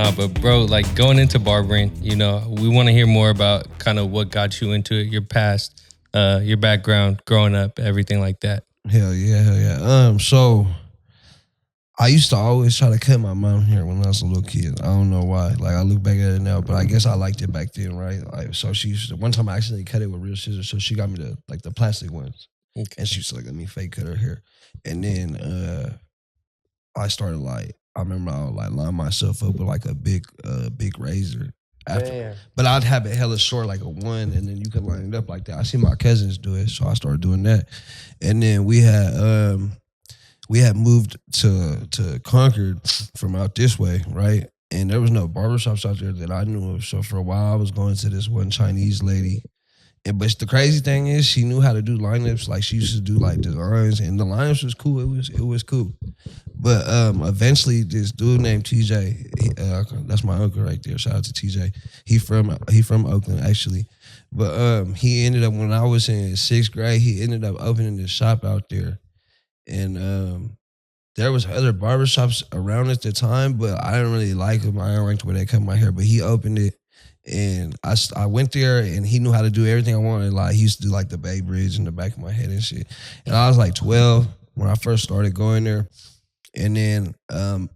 Nah, but bro, like going into barbering, you know, we want to hear more about kind of what got you into it, your past, your background, growing up, everything like that. Hell yeah. So I used to always try to cut my mom hair when I was a little kid. I don't know why. Like I look back at it now, but I guess I liked it back then, right? Like so she used to, one time I accidentally cut it with real scissors, so she got me the plastic ones. Okay. And she used to like let me fake cut her hair. And then I started I remember I would like line myself up with like a big razor. After, but I'd have it hella short, like a 1, and then you could line it up like that. I see my cousins do it, so I started doing that. And then we had moved to Concord from out this way, right? And there was no barbershops out there that I knew of. So for a while, I was going to this one Chinese lady. But the crazy thing is, she knew how to do lineups. Like she used to do like designs, and the lineups was cool. It was cool. But eventually, this dude named TJ, that's my uncle right there. Shout out to TJ. He from Oakland actually. But he ended up, when I was in 6th grade, he ended up opening this shop out there, and there was other barbershops around at the time, but I didn't really like them. I didn't like the way they cut my hair. But he opened it. And I went there, and he knew how to do everything I wanted. Like he used to do like the Bay Bridge in the back of my head and shit. And I was like 12 when I first started going there. And then,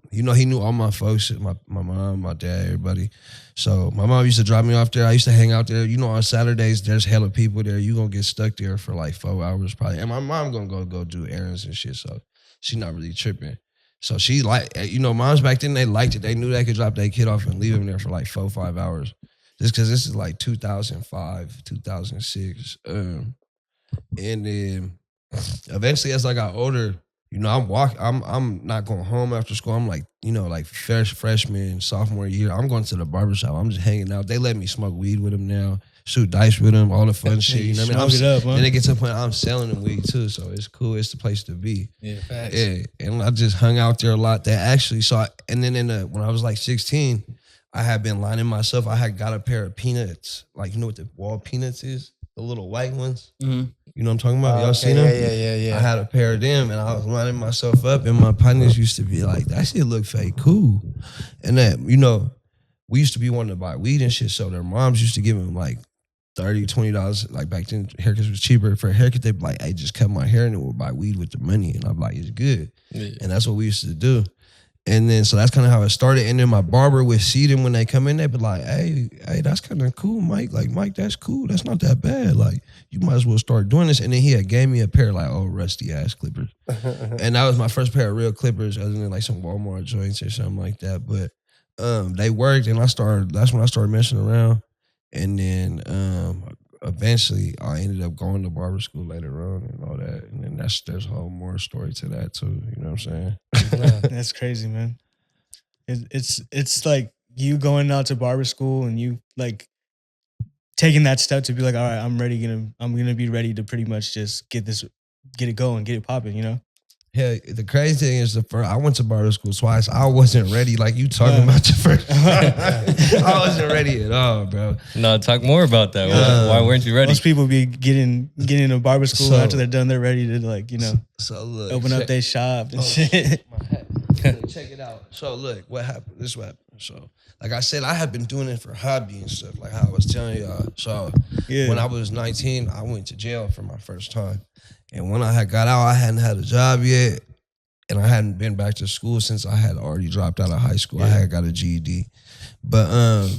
he knew all my folks, my mom, my dad, everybody. So my mom used to drop me off there. I used to hang out there. On Saturdays, there's hella people there. You gonna get stuck there for like 4 hours probably. And my mom gonna go do errands and shit. So she not really tripping. So she moms back then, they liked it. They knew they could drop their kid off and leave him there for like 4 or 5 hours. Just because this is like 2005, 2006. And then eventually as I got older, I'm not going home after school. I'm like, like freshman, sophomore year. I'm going to the barbershop. I'm just hanging out. They let me smoke weed with them now, shoot dice with them, all the fun shit. You know what I mean? Then they get to the point I'm selling them weed too, so it's cool. It's the place to be. Yeah, facts. Yeah, and I just hung out there a lot. That actually and then when I was like 16, I had been lining myself. I had got a pair of peanuts. Like, you know what the wall peanuts is? The little white ones. Mm-hmm. You know what I'm talking about? Y'all seen them? Yeah. I had a pair of them, and I was lining myself up, and my partners used to be like, that shit look fake cool. And that, we used to be wanting to buy weed and shit, so their moms used to give them like $30, $20. Like back then, haircuts was cheaper. For a haircut, they'd be like, hey, just cut my hair, and then we'll buy weed with the money. And I'm like, it's good. Yeah. And that's what we used to do. And then, so that's kind of how it started. And then my barber would see them when they come in, they'd be like, hey, that's kind of cool, Mike. Like, Mike, that's cool. That's not that bad. Like, you might as well start doing this. And then he had gave me a pair of like old rusty ass clippers. And that was my first pair of real clippers, other than like some Walmart joints or something like that. But they worked, and that's when I started messing around. And then eventually I ended up going to barber school later on and all that. And then there's a whole more story to that too. You know what I'm saying? Yeah, that's crazy, man. It's like you going out to barber school and you like taking that step to be like, all right, I'm gonna be ready to pretty much just get it going, get it popping, Yeah, the crazy thing is I went to barber school twice. I wasn't ready. Like you talking about your first time. I wasn't ready at all, bro. No, talk more about that. Why weren't you ready? Most people be getting into barber school after they're done. They're ready to look, open up their shop and shit. My hat. Check it out. So look, what happened? This is what happened. So like I said, I had been doing it for hobby and stuff, like how I was telling y'all. So when I was 19, I went to jail for my first time. And when I had got out, I hadn't had a job yet, and I hadn't been back to school since I had already dropped out of high school. Yeah. I had got a GED. But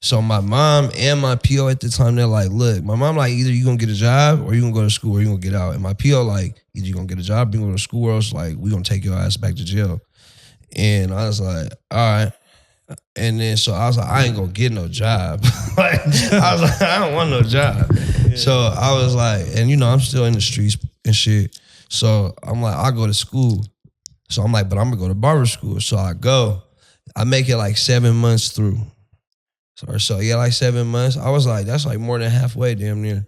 so my mom and my PO at the time, they're like, look, my mom like, either you gonna get a job or you gonna go to school or you gonna get out. And my PO like, either you gonna get a job or you gonna go to school, or else like we gonna take your ass back to jail. And I was like, all right. And then so I was like, I ain't gonna get no job. I was like, I don't want no job. Yeah. So I was like, and I'm still in the streets and shit. So I'm like, I'll go to school. So I'm like, but I'm gonna go to barber school. So I go. I make it like 7 months through. So yeah, like 7 months. I was like, that's like more than halfway, damn near.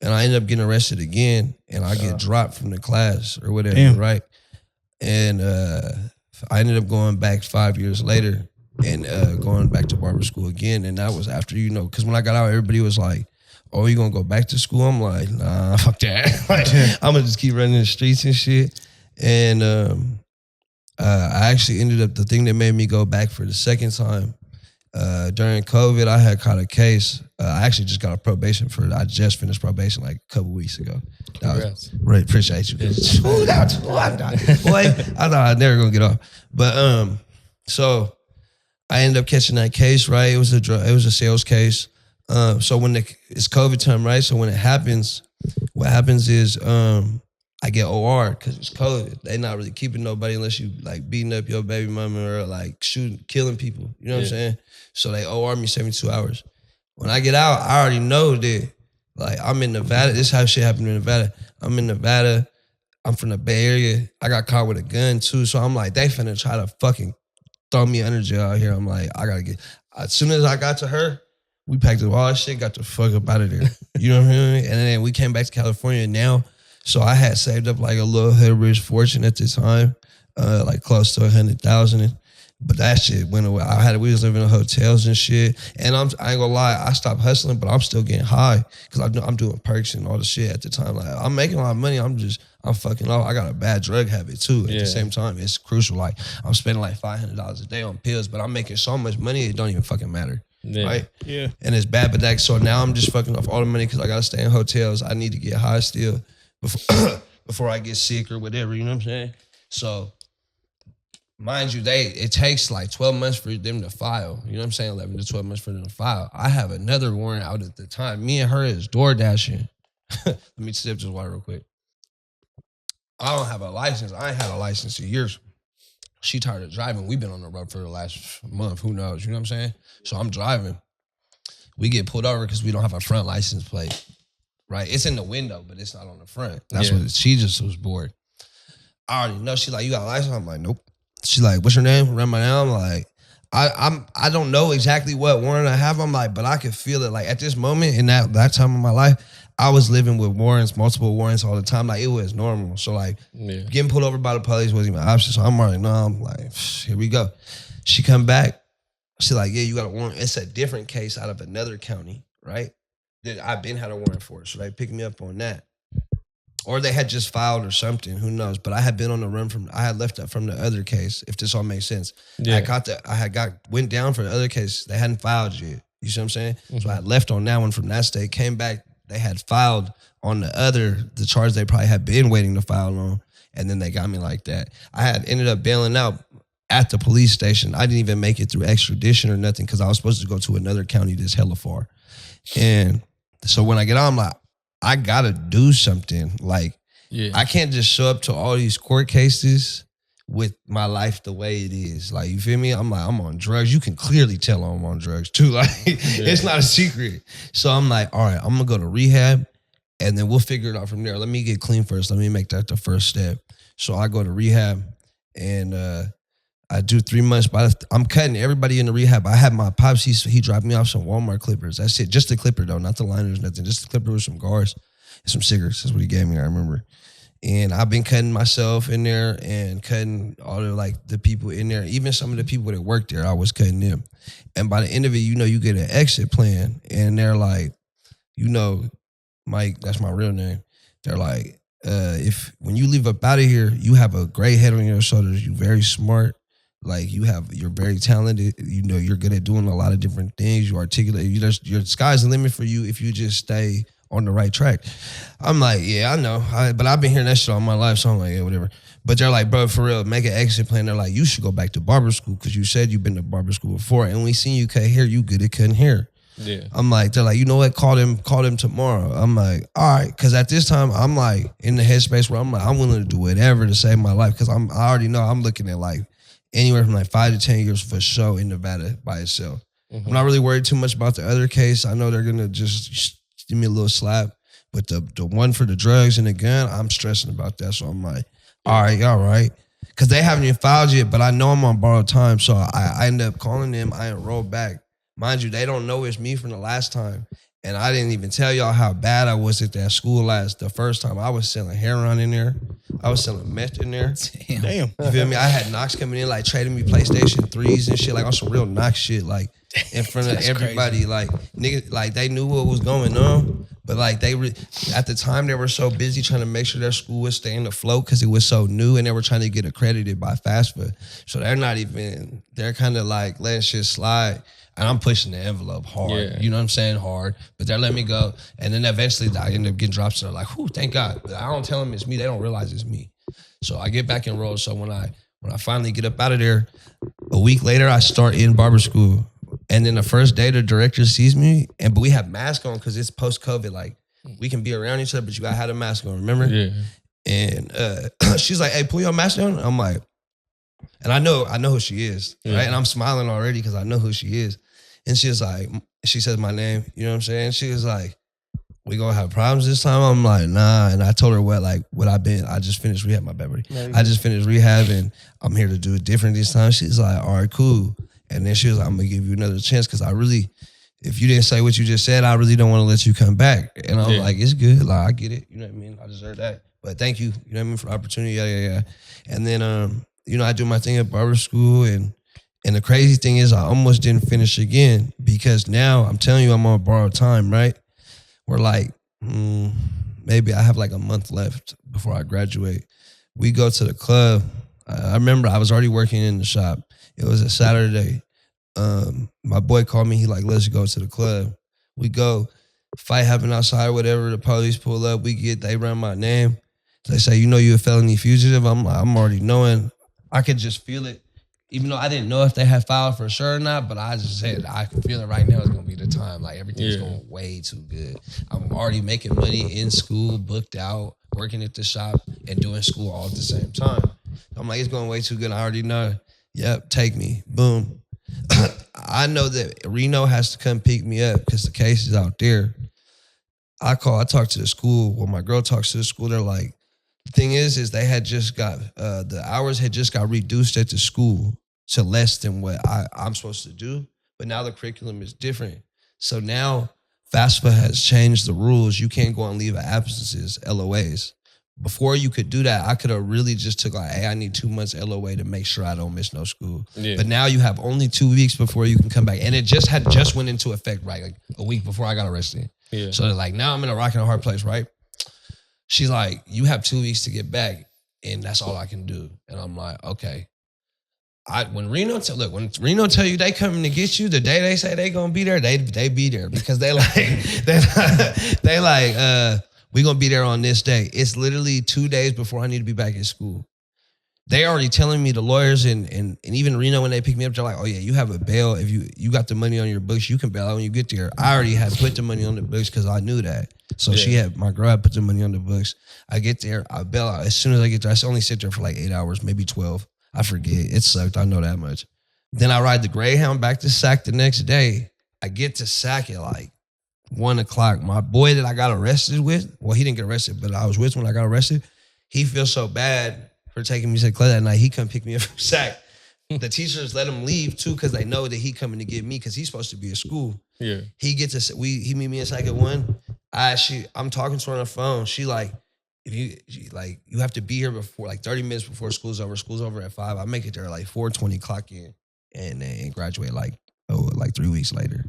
And I ended up getting arrested again, and I get dropped from the class or whatever, damn. Right? And I ended up going back 5 years later. And going back to barber school again. And that was after, because when I got out, everybody was like, oh, you gonna go back to school? I'm like, nah, fuck that. Like, I'm gonna just keep running the streets and shit. And I actually ended up, the thing that made me go back for the second time, during COVID, I had caught a case. I actually just got a probation for it. I just finished probation like a couple weeks ago. Right, appreciate you. Boy, I thought I'd never gonna get off. But so I ended up catching that case, right? It was a sales case. So when it's COVID time, right? So when it happens, what happens is I get OR because it's COVID. They not really keeping nobody unless you like beating up your baby mama or like killing people. You know what I'm saying? So they OR me 72 hours. When I get out, I already know that like I'm in Nevada. This is how shit happened in Nevada. I'm in Nevada. I'm from the Bay Area. I got caught with a gun too. So I'm like, they finna try to fucking throw me under jail out here. I'm like, I gotta get. As soon as I got to her, we packed up all that shit, got the fuck up out of there. You know what I mean? And then we came back to California now. So I had saved up like a little hood rich fortune at the time, like close to 100,000. But that shit went away. We was living in hotels and shit. And I ain't gonna lie, I stopped hustling, but I'm still getting high because I'm doing perks and all the shit at the time. Like I'm making a lot of money. I'm fucking off. I got a bad drug habit too. At the same time, it's crucial. Like I'm spending like $500 a day on pills, but I'm making so much money it don't even fucking matter. Yeah. Right? Yeah. And it's bad, but so now I'm just fucking off all the money because I gotta stay in hotels. I need to get high still before I get sick or whatever, you know what I'm saying? So, mind you, it takes like 12 months for them to file. You know what I'm saying? 11 to 12 months for them to file. I have another warrant out at the time. Me and her is door dashing. Let me sip this water real quick. I don't have a license. I ain't had a license in years. She tired of driving. We've been on the road for the last month. Who knows? You know what I'm saying? So I'm driving. We get pulled over because we don't have a front license plate. Right? It's in the window, but it's not on the front. That's what she just was bored. I already know. She's like, you got a license? I'm like, nope. She's like, what's your name? Run my name. I'm like, I don't know exactly what warrant I have. I'm like, but I can feel it. Like at this moment in that time of my life, I was living with warrants, multiple warrants all the time. Like it was normal. So like getting pulled over by the police wasn't even an option. So I'm already I'm like, here we go. She come back. She's like, yeah, you got a warrant. It's a different case out of another county, right? That I've been had a warrant for. So they picked me up on that. Or they had just filed or something. Who knows? But I had been on the run I had left from the other case, if this all makes sense. Yeah. Went down for the other case. They hadn't filed yet. You see what I'm saying? Mm-hmm. So I left on that one from that state, came back. They had filed on the charge they probably had been waiting to file on. And then they got me like that. I had ended up bailing out at the police station. I didn't even make it through extradition or nothing because I was supposed to go to another county that's hella far. And so when I get on, I'm like, I gotta do something. Like, I can't just show up to all these court cases with my life the way it is. Like, you feel me? I'm like, I'm on drugs. You can clearly tell I'm on drugs too. Like, it's not a secret. So I'm like, all right, I'm gonna go to rehab and then we'll figure it out from there. Let me get clean first. Let me make that the first step. So I go to rehab and I do 3 months, but I'm cutting everybody in the rehab. I had my pops, he dropped me off some Walmart clippers. That's it. Just the clipper though, not the liners, nothing. Just the clipper with some guards and some cigarettes. That's what he gave me, I remember. And I've been cutting myself in there and cutting all the people in there. Even some of the people that worked there, I was cutting them. And by the end of it, you get an exit plan. And they're like, Mike, that's my real name. They're like, when you leave up out of here, you have a great head on your shoulders. You're very smart. Like you're very talented. You're good at doing a lot of different things. You articulate. Your sky's the limit for you if you just stay on the right track. I'm like, yeah, I know. But I've been hearing that shit all my life. So I'm like, yeah, whatever. But they're like, bro, for real, make an exit plan. They're like, you should go back to barber school because you said you've been to barber school before. And we seen you cut hair. You good at cutting hair. Yeah. I'm like, they're like, you know what? Call them tomorrow. I'm like, all right. Cause at this time, I'm like in the headspace where I'm like, I'm willing to do whatever to save my life. Cause I already know I'm looking at like anywhere from like 5 to 10 years for show in Nevada by itself. Mm-hmm. I'm not really worried too much about the other case. I know they're going to just give me a little slap. But the one for the drugs and the gun, I'm stressing about that. So I'm like, all right. Because they haven't even filed yet, but I know I'm on borrowed time. So I end up calling them. I enrolled back. Mind you, they don't know it's me from the last time. And I didn't even tell y'all how bad I was at that school the first time. I was selling heroin in there. I was selling meth in there. Damn. You feel me? I had Knox coming in, like trading me PlayStation 3s and shit, like on some real Knox shit, like in front of everybody. Crazy. Like niggas, like they knew what was going on. But like at the time they were so busy trying to make sure their school was staying afloat because it was so new and they were trying to get accredited by FAFSA. So they're kind of like letting shit slide. And I'm pushing the envelope hard. Yeah. You know what I'm saying? Hard. But they're letting me go. And then eventually I end up getting dropped. So they're like, whew, thank God. But I don't tell them it's me. They don't realize it's me. So I get back enrolled. So when I finally get up out of there, a week later I start in barber school. And then the first day the director sees me, but we have masks on because it's post-COVID. Like we can be around each other, but you gotta have a mask on, remember? Yeah. And she's like, hey, pull your mask down. I'm like, and I know who she is, right? And I'm smiling already because I know who she is. And she says my name, you know what I'm saying? She was like, we gonna have problems this time? I'm like, nah. And I told her I just finished rehab, my bad buddy. I just finished rehab and I'm here to do it different this time. She's like, all right, cool. And then she was like, I'm gonna give you another chance because if you didn't say what you just said, I really don't want to let you come back. And I'm like, it's good. Like, I get it. You know what I mean? I deserve that. But thank you. You know what I mean? For the opportunity. Yeah. And then, I do my thing at barber school. And the crazy thing is I almost didn't finish again because now I'm telling you I'm on borrowed time, right? We're like, maybe I have like a month left before I graduate. We go to the club. I remember I was already working in the shop. It was a Saturday. My boy called me. He like, let's go to the club. We go, fight happened outside, whatever. The police pull up. They run my name. They say, you're a felony fugitive. I'm already knowing. I could just feel it. Even though I didn't know if they had filed for sure or not, but I just said, I can feel it right now. It's going to be the time. Like everything's going way too good. I'm already making money in school, booked out, working at the shop and doing school all at the same time. I'm like, it's going way too good. I already know. Yep, take me. Boom. I know that Reno has to come pick me up because the case is out there. I talk to the school. When my girl talks to the school, they're like, the thing is they had just got, the hours had just got reduced at the school to less than what I'm supposed to do. But now the curriculum is different. So now FAFSA has changed the rules. You can't go on leave of absences, LOAs. Before you could do that, I could have really just took like, hey, I need 2 months LOA to make sure I don't miss no school. Yeah. But now you have only 2 weeks before you can come back. And it just went into effect, right? Like a week before I got arrested. Yeah. So like now I'm in a rock and a hard place, right? She's like, you have 2 weeks to get back and that's all I can do. And I'm like, okay. When Reno tell you they coming to get you, the day they say they gonna be there, they be there because they we gonna be there on this day. It's literally 2 days before I need to be back at school. They already telling me, the lawyers and even Reno, when they pick me up, they're like, oh yeah, you have a bail. If you got the money on your books, you can bail out when you get there. I already had put the money on the books because I knew that. So my girl had put the money on the books. I get there, I bail out. As soon as I get there, I only sit there for like 8 hours, maybe 12. I forget. It sucked. I know that much. Then I ride the Greyhound back to SAC the next day. I get to SAC at like 1 o'clock. My boy that I got arrested with, well, he didn't get arrested, but I was with when I got arrested. He feels so bad for taking me to the club that night. He come pick me up from SAC. The teachers let him leave too because they know that he coming to get me because he's supposed to be at school. Yeah. He meet me in SAC at 1. I'm talking to her on the phone. She like, you have to be here before like 30 minutes before school's over. School's over at 5. I make it there like 4:20, clock in, and then graduate like 3 weeks later.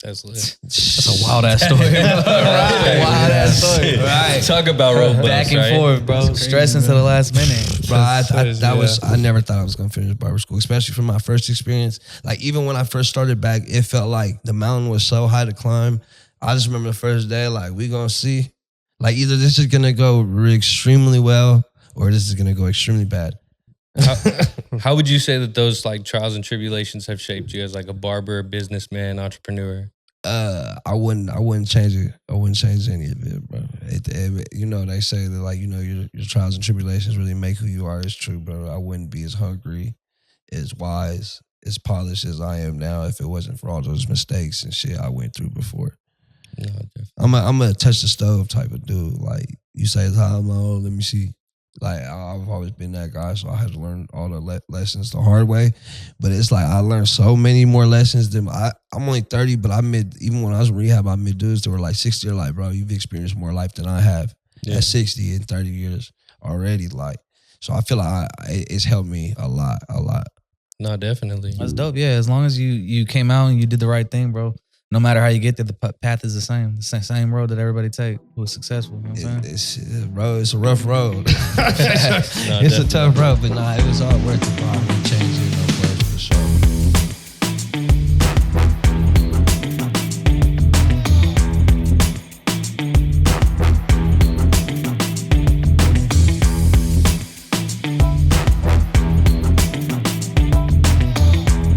That's lit. That's a wild ass story. Wild ass story. Right. Talk about roadblocks. Back and forth, bro. Stressing to the last minute. Bro, I never thought I was gonna finish barber school, especially from my first experience. Like even when I first started back, it felt like the mountain was so high to climb. I just remember the first day, like we gonna see. Like either this is gonna go extremely well or this is gonna go extremely bad. How would you say that those like trials and tribulations have shaped you as like a barber, businessman, entrepreneur? I wouldn't change it. I wouldn't change any of it, bro. They say that like, your trials and tribulations really make who you are. It's true, bro. I wouldn't be as hungry, as wise, as polished as I am now if it wasn't for all those mistakes and shit I went through before. No, I'm a touch the stove type of dude. Like you say, how long? Let me see. Like I've always been that guy, so I had to learn all the lessons the hard way. But it's like I learned so many more lessons than I'm only 30, but even when I was in rehab, I met dudes that were like 60. They're like, bro, you've experienced more life than I have at 60 and 30 years already. Like, so I feel like it's helped me a lot. No, definitely. That's dope. Yeah, as long as you came out and you did the right thing, bro. no matter how you get there, the path is the same. It's the same road that everybody take who is successful. You know what I'm saying? It's a rough road. It's a tough road, but nah, it was all worth it, bro. It changed